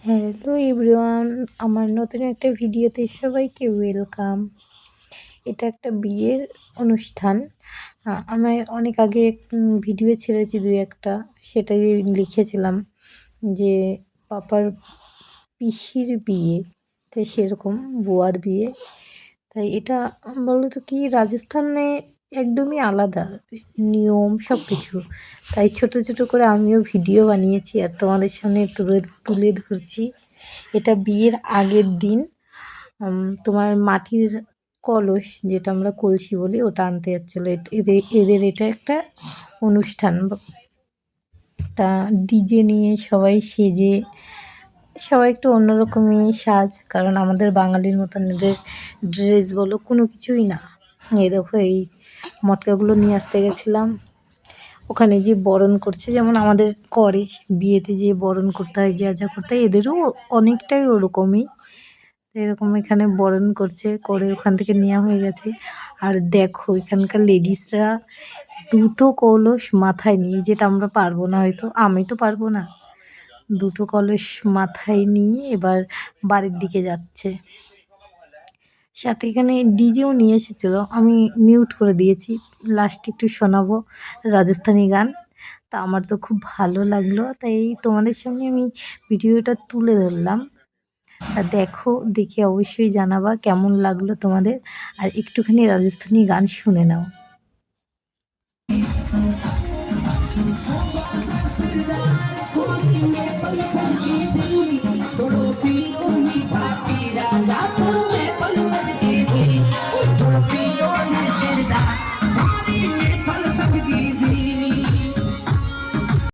Hello everyone, আমার নতুন একটা ভিডিওতে সবাইকে ওয়েলকাম। এটা একটা বিয়ের অনুষ্ঠান। আমি অনেক আগে ভিডিও ছেড়েছি দুই একটা, সেটাই লিখেছিলাম যে পাপার পিসির বিয়ে, তাই সেরকম বুয়ার বিয়ে। তাই এটা বলো তো কি, রাজস্থানে একদমই আলাদা নিয়ম সব কিছু। তাই ছোট ছোট করে আমিও ভিডিও বানিয়েছি আর তোমাদের সামনে তুলে তুলে ধরছি। এটা বিয়ের আগের দিন তোমার মাটির কলস, যেটা আমরা কলসি বলি, ওটা আনতে যাচ্ছিলো। এদের এদের এটা একটা অনুষ্ঠান। তা ডিজে নিয়ে সবাই সেজে, সবাই একটু অন্যরকমই সাজ, কারণ আমাদের বাঙালির মতন এদের ড্রেস বলো কোনো কিছুই না। এই দেখো, এই মটকাগুলো নিয়ে আসতে গেছিলাম। ওখানে যে বরণ করছে, যেমন আমাদের করে বিয়েতে যে বরণ করতে হয়, যা যা করতে হয়, এদেরও অনেকটাই ওরকমই। এরকম এখানে বরণ করছে, করে ওখান থেকে নেওয়া হয়ে গেছে। আর দেখো এখানকার লেডিসরা দুটো কলস মাথায় নিয়ে, যেটা আমরা পারবো না, হয়তো আমি তো পারবো না, দুটো কলস মাথায় নিয়ে এবার বাড়ির দিকে যাচ্ছে। সাথে এখানে ডিজেও নিয়ে এসেছিলো, আমি মিউট করে দিয়েছি, লাস্টে একটু শোনাবো রাজস্থানি গান। তা আমার তো খুব ভালো লাগলো, তাই তোমাদের সামনে আমি ভিডিওটা তুলে ধরলাম। আর দেখো, দেখে অবশ্যই জানাবা কেমন লাগলো তোমাদের। আর একটুখানি রাজস্থানি গান শুনে নাও।